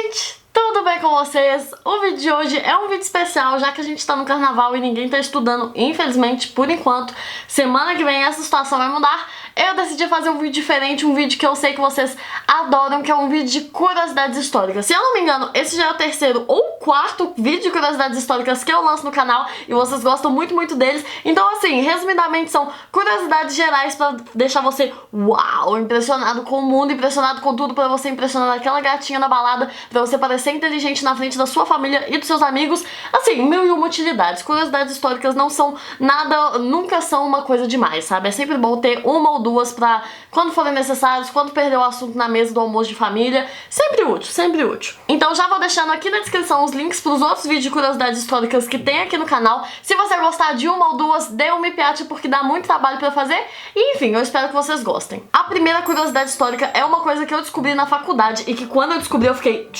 gente, tudo bem com vocês? O vídeo de hoje é um vídeo especial, já que a gente tá no carnaval e ninguém tá estudando, infelizmente, por enquanto. Semana que vem essa situação vai mudar. Eu decidi fazer um vídeo diferente, um vídeo que eu sei que vocês adoram, que é um vídeo de curiosidades históricas. Se eu não me engano, esse já é o terceiro ou quarto vídeo de curiosidades históricas que eu lanço no canal e vocês gostam muito deles. Então, assim, resumidamente são curiosidades gerais pra deixar você, uau, impressionado com o mundo, impressionado com tudo, pra você impressionar aquela gatinha na balada, pra você parecer inteligente na frente da sua família e dos seus amigos. Assim, mil e uma utilidades. Curiosidades históricas não são nada, nunca são uma coisa demais, sabe? É sempre bom ter uma ou duas pra quando forem necessários, quando perder o assunto na mesa do almoço de família. Sempre útil, sempre útil. Então já vou deixando aqui na descrição os links pros outros vídeos de curiosidades históricas que tem aqui no canal. Se você gostar de uma ou duas, dê um me piate porque dá muito trabalho pra fazer. E enfim, eu espero que vocês gostem. A primeira curiosidade histórica é uma coisa que eu descobri na faculdade e que quando eu descobri eu fiquei...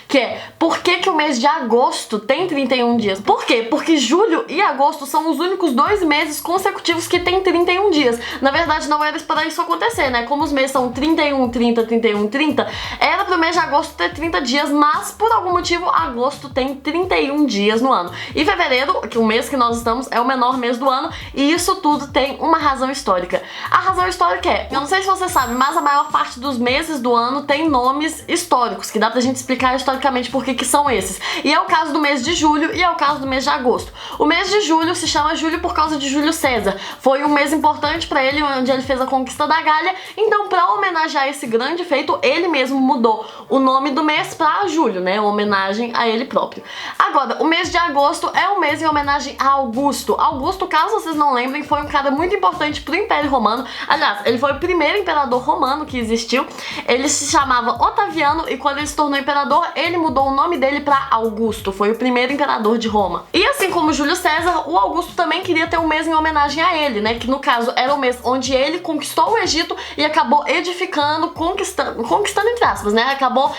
Que é, por que o mês de agosto tem 31 dias? Por quê? Porque julho e agosto são os únicos 2 meses consecutivos que tem 31 dias. Na verdade, não era para isso acontecer, né? Como os meses são 31, 30, 31, 30, era pro mês de agosto ter 30 dias, mas por algum motivo, agosto tem 31 dias no ano. E fevereiro, que o mês que nós estamos, é o menor mês do ano, e isso tudo tem uma razão histórica. A razão histórica é, eu não sei se você sabe, mas a maior parte dos meses do ano tem nomes históricos, que dá pra gente explicar historicamente por que são esses. E é o caso do mês de julho e é o caso do mês de agosto. O mês de julho se chama julho por causa de Júlio César. Foi um mês importante pra ele, onde ele fez a conquista da Gália. Então, pra homenagear esse grande feito, ele mesmo mudou o nome do mês pra julho, né? Uma homenagem a ele próprio. Agora, o mês de agosto é um mês em homenagem a Augusto. Augusto, caso vocês não lembrem, foi um cara muito importante pro Império Romano. Aliás, ele foi o primeiro imperador romano que existiu. Ele se chamava Otaviano e quando ele se tornou imperador, ele mudou o nome dele pra Augusto, foi o primeiro imperador de Roma. E assim como Júlio César, o Augusto também queria ter um mês em homenagem a ele, né? Que no caso era o mês onde ele conquistou o Egito e acabou edificando, conquistando entre aspas, né? Acabou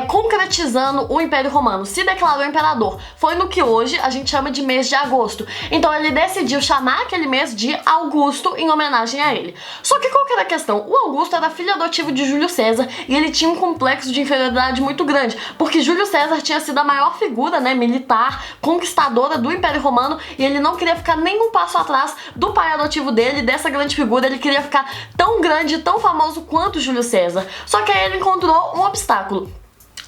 concretizando o Império Romano, se declarou imperador. Foi no que hoje a gente chama de mês de agosto. Então ele decidiu chamar aquele mês de Augusto em homenagem a ele. Só que qual que era a questão? O Augusto era filho adotivo de Júlio César e ele tinha um complexo de inferioridade muito grande, porque Júlio César tinha sido a maior figura, né, militar, conquistadora do Império Romano e ele não queria ficar nem um passo atrás do pai adotivo dele, dessa grande figura. Ele queria ficar tão grande, tão famoso quanto Júlio César. Só que aí ele encontrou um obstáculo.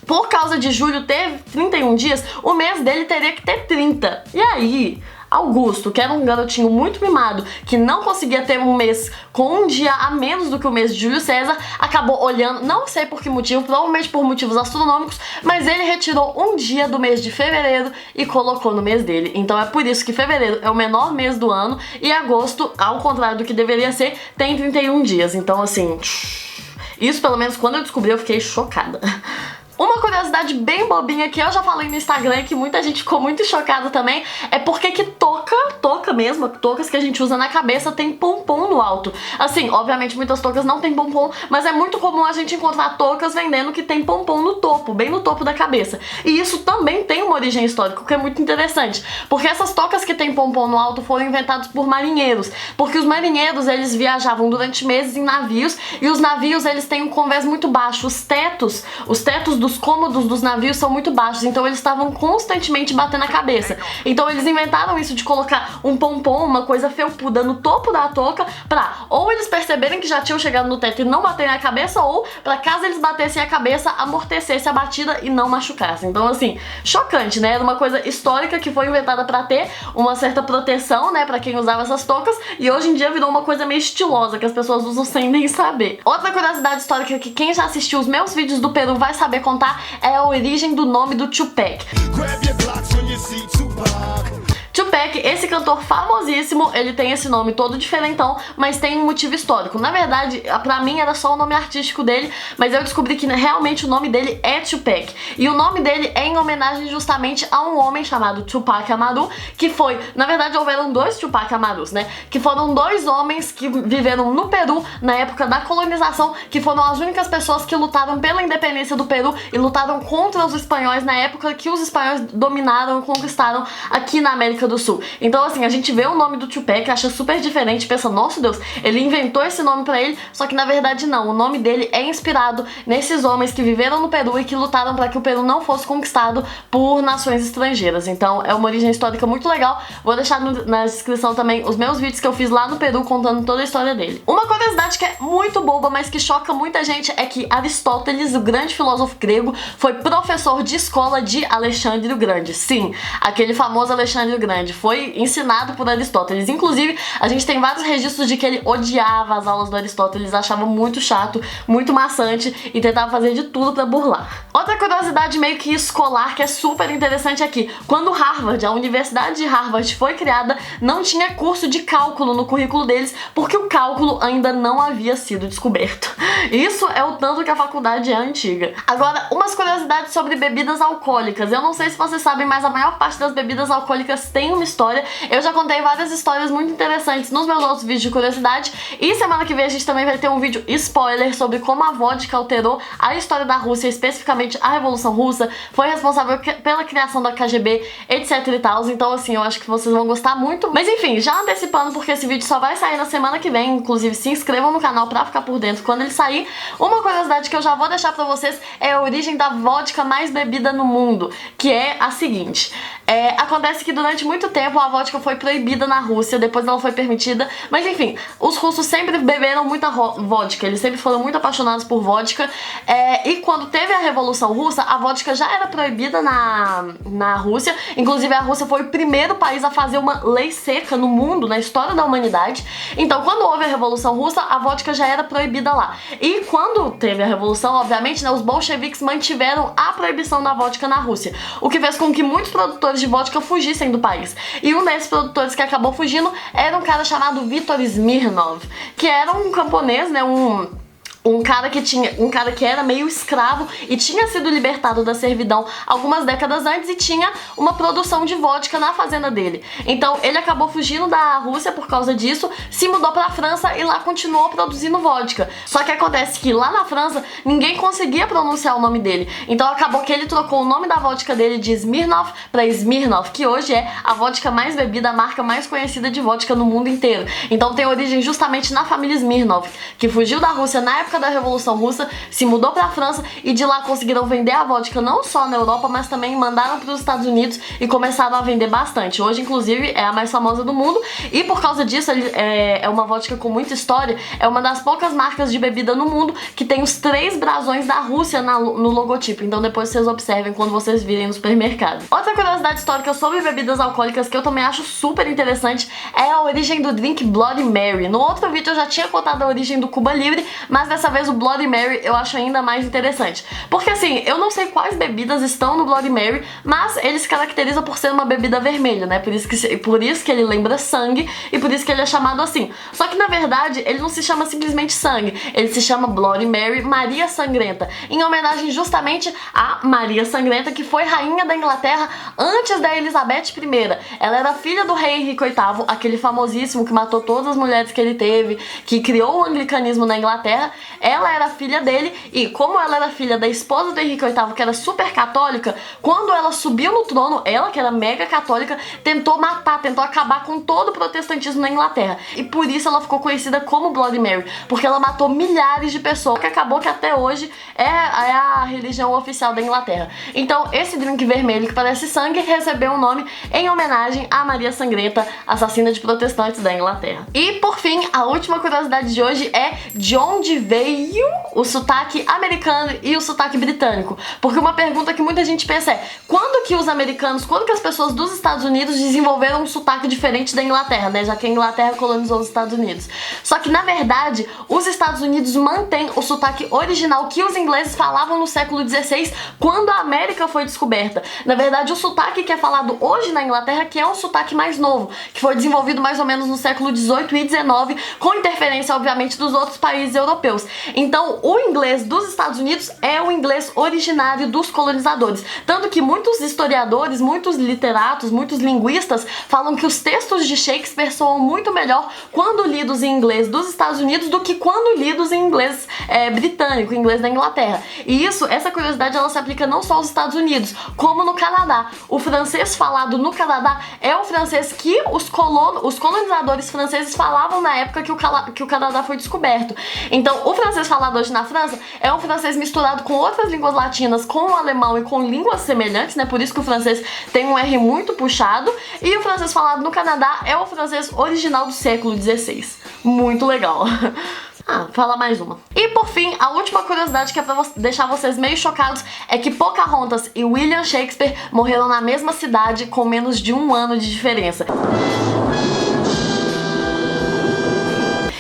Por causa de Júlio ter 31 dias, o mês dele teria que ter 30. E aí... Augusto, que era um garotinho muito mimado, que não conseguia ter um mês com um dia a menos do que o mês de Júlio César, acabou olhando, não sei por que motivo, provavelmente por motivos astronômicos, mas ele retirou um dia do mês de fevereiro e colocou no mês dele. Então é por isso que fevereiro é o menor mês do ano e agosto, ao contrário do que deveria ser, tem 31 dias. Então assim, isso pelo menos quando eu descobri eu fiquei chocada. Uma curiosidade bem bobinha que eu já falei no Instagram e que muita gente ficou muito chocada também é porque que touca mesmo, toucas que a gente usa na cabeça tem pompom no alto. Assim, obviamente muitas toucas não tem pompom, mas é muito comum a gente encontrar toucas vendendo que tem pompom no topo, bem no topo da cabeça. E isso também tem uma origem histórica, o que é muito interessante, porque essas toucas que tem pompom no alto foram inventadas por marinheiros, porque os marinheiros eles viajavam durante meses em navios e os navios eles têm um convés muito baixo, os tetos dos cômodos dos navios são muito baixos, então eles estavam constantemente batendo a cabeça. Então eles inventaram isso de colocar um pompom, uma coisa felpuda no topo da touca, pra ou eles perceberem que já tinham chegado no teto e não baterem a cabeça, ou pra caso eles batessem a cabeça, amortecesse a batida e não machucassem. Então assim, chocante, né? Era uma coisa histórica que foi inventada pra ter uma certa proteção, né, pra quem usava essas toucas, e hoje em dia virou uma coisa meio estilosa que as pessoas usam sem nem saber. Outra curiosidade histórica que quem já assistiu os meus vídeos do Peru vai saber contar é a origem do nome do Tupac. Tupac, esse cantor famosíssimo, ele tem esse nome todo diferentão, mas tem um motivo histórico. Na verdade, pra mim era só o nome artístico dele, mas eu descobri que realmente o nome dele é Tupac. E o nome dele é em homenagem justamente a um homem chamado Tupac Amaru, que foi, na verdade houveram 2 Tupac Amarus, né? Que foram 2 homens que viveram no Peru na época da colonização, que foram as únicas pessoas que lutaram pela independência do Peru e lutaram contra os espanhóis na época que os espanhóis dominaram e conquistaram aqui na América do Sul. Então assim, a gente vê o nome do Tupac, acha super diferente, pensa, nossa Deus, ele inventou esse nome pra ele, só que na verdade não, o nome dele é inspirado nesses homens que viveram no Peru e que lutaram para que o Peru não fosse conquistado por nações estrangeiras. Então é uma origem histórica muito legal. Vou deixar na descrição também os meus vídeos que eu fiz lá no Peru contando toda a história dele. Uma curiosidade que é muito boba, mas que choca muita gente, é que Aristóteles, o grande filósofo grego, foi professor de escola de Alexandre o Grande. Sim, aquele famoso Alexandre o Grande foi ensinado por Aristóteles. Inclusive, a gente tem vários registros de que ele odiava as aulas do Aristóteles, achava muito chato, muito maçante e tentava fazer de tudo pra burlar. Outra curiosidade meio que escolar que é super interessante aqui: quando Harvard, a Universidade de Harvard, foi criada, não tinha curso de cálculo no currículo deles, porque o cálculo ainda não havia sido descoberto. Isso é o tanto que a faculdade é antiga. Agora, umas curiosidades sobre bebidas alcoólicas. Eu não sei se vocês sabem, mas a maior parte das bebidas alcoólicas tem uma história. Eu já contei várias histórias muito interessantes nos meus outros vídeos de curiosidade, e semana que vem a gente também vai ter um vídeo spoiler sobre como a vodka alterou a história da Rússia, especificamente a Revolução Russa, foi responsável pela criação da KGB, etc e tal. Então assim, eu acho que vocês vão gostar muito. Mas enfim, já antecipando, porque esse vídeo só vai sair na semana que vem, inclusive se inscrevam no canal pra ficar por dentro quando ele sair. Uma curiosidade que eu já vou deixar pra vocês é a origem da vodka mais bebida no mundo, que é a seguinte: acontece que durante muito tempo a vodka foi proibida na Rússia, depois ela foi permitida, mas enfim, os russos sempre beberam muita vodka, eles sempre foram muito apaixonados por vodka, e quando teve a Revolução Russa, a vodka já era proibida na Rússia. Inclusive a Rússia foi o primeiro país a fazer uma lei seca no mundo, na história da humanidade. Então quando houve a Revolução Russa, a vodka já era proibida lá. E quando teve a Revolução, obviamente, né, os bolcheviques mantiveram a proibição da vodka na Rússia, o que fez com que muitos produtores de vodka fugissem do país. E um desses produtores que acabou fugindo era um cara chamado Viktor Smirnov, que era um camponês, né, um cara que era meio escravo e tinha sido libertado da servidão algumas décadas antes e tinha uma produção de vodka na fazenda dele. Então ele acabou fugindo da Rússia por causa disso, se mudou pra França e lá continuou produzindo vodka. Só que acontece que lá na França ninguém conseguia pronunciar o nome dele, então acabou que ele trocou o nome da vodka dele de Smirnoff pra Smirnoff, que hoje é a vodka mais bebida, a marca mais conhecida de vodka no mundo inteiro. Então tem origem justamente na família Smirnov, que fugiu da Rússia na época da Revolução Russa, se mudou pra França e de lá conseguiram vender a vodka não só na Europa, mas também mandaram para os Estados Unidos e começaram a vender bastante. Hoje, inclusive, é a mais famosa do mundo e por causa disso é uma vodka com muita história. É uma das poucas marcas de bebida no mundo que tem os 3 brasões da Rússia no logotipo. Então depois vocês observem quando vocês virem no supermercado. Outra curiosidade histórica sobre bebidas alcoólicas que eu também acho super interessante é a origem do drink Bloody Mary. No outro vídeo eu já tinha contado a origem do Cuba Libre, mas dessa vez o Bloody Mary eu acho ainda mais interessante. Porque assim, eu não sei quais bebidas estão no Bloody Mary, mas ele se caracteriza por ser uma bebida vermelha, né? Por isso que ele lembra sangue e por isso que ele é chamado assim. Só que na verdade ele não se chama simplesmente sangue, ele se chama Bloody Mary, Maria Sangrenta, em homenagem justamente a Maria Sangrenta, que foi rainha da Inglaterra antes da Elizabeth I. Ela era filha do rei Henrique VIII, aquele famosíssimo que matou todas as mulheres que ele teve, que criou o anglicanismo na Inglaterra. Ela era filha dele e como ela era filha da esposa do Henrique VIII, que era super católica, quando ela subiu no trono, ela, que era mega católica, tentou acabar com todo o protestantismo na Inglaterra. E por isso ela ficou conhecida como Bloody Mary, porque ela matou milhares de pessoas, que acabou que até hoje é a religião oficial da Inglaterra. Então esse drink vermelho que parece sangue recebeu um nome em homenagem a Maria Sangrenta, assassina de protestantes da Inglaterra. E por fim, a última curiosidade de hoje é de onde veio o sotaque americano e o sotaque britânico. Porque uma pergunta que muita gente pensa é: quando que as pessoas dos Estados Unidos desenvolveram um sotaque diferente da Inglaterra, né? Já que a Inglaterra colonizou os Estados Unidos. Só que na verdade, os Estados Unidos mantêm o sotaque original que os ingleses falavam no século XVI, quando a América foi descoberta. Na verdade, o sotaque que é falado hoje na Inglaterra, que é um sotaque mais novo, que foi desenvolvido mais ou menos no século XVIII e XIX, com interferência, obviamente, dos outros países europeus. Então, o inglês dos Estados Unidos é o inglês originário dos colonizadores. Tanto que muitos historiadores, muitos literatos, muitos linguistas falam que os textos de Shakespeare soam muito melhor quando lidos em inglês dos Estados Unidos do que quando lidos em inglês britânico, inglês da Inglaterra. E essa curiosidade, ela se aplica não só aos Estados Unidos, como no Canadá. O francês falado no Canadá é o francês que os colonizadores franceses falavam na época que o Canadá foi descoberto. Então, o francês falado hoje na França é um francês misturado com outras línguas latinas, com o alemão e com línguas semelhantes, né? Por isso que o francês tem um R muito puxado. E o francês falado no Canadá é o francês original do século XVI. Muito legal. Fala mais uma. E por fim, a última curiosidade que é pra deixar vocês meio chocados é que Pocahontas e William Shakespeare morreram na mesma cidade com menos de 1 ano de diferença.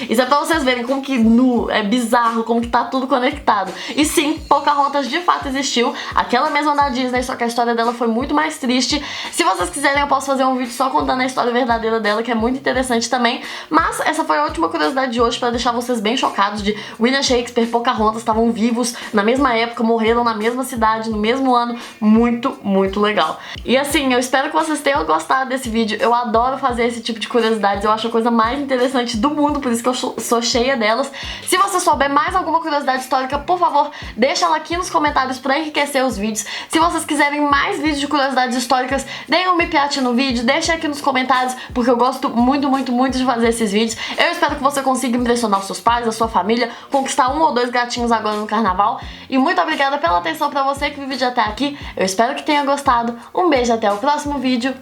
Isso é pra vocês verem como que é bizarro, como que tá tudo conectado. E sim, Pocahontas de fato existiu, aquela mesma da Disney, só que a história dela foi muito mais triste. Se vocês quiserem, eu posso fazer um vídeo só contando a história verdadeira dela, que é muito interessante também. Mas essa foi a última curiosidade de hoje, pra deixar vocês bem chocados de William Shakespeare e Pocahontas estavam vivos na mesma época, morreram na mesma cidade, no mesmo ano. Muito, muito legal. E assim, eu espero que vocês tenham gostado desse vídeo. Eu adoro fazer esse tipo de curiosidades, eu acho a coisa mais interessante do mundo, por isso que eu sou cheia delas. Se você souber mais alguma curiosidade histórica, por favor, deixa ela aqui nos comentários pra enriquecer os vídeos. Se vocês quiserem mais vídeos de curiosidades históricas, deem um me piate no vídeo, deixem aqui nos comentários, porque eu gosto muito, muito, muito de fazer esses vídeos. Eu espero que você consiga impressionar os seus pais, a sua família, conquistar 1 ou 2 gatinhos agora no carnaval. E muito obrigada pela atenção pra você que viu o vídeo até aqui. Eu espero que tenha gostado. Um beijo, até o próximo vídeo.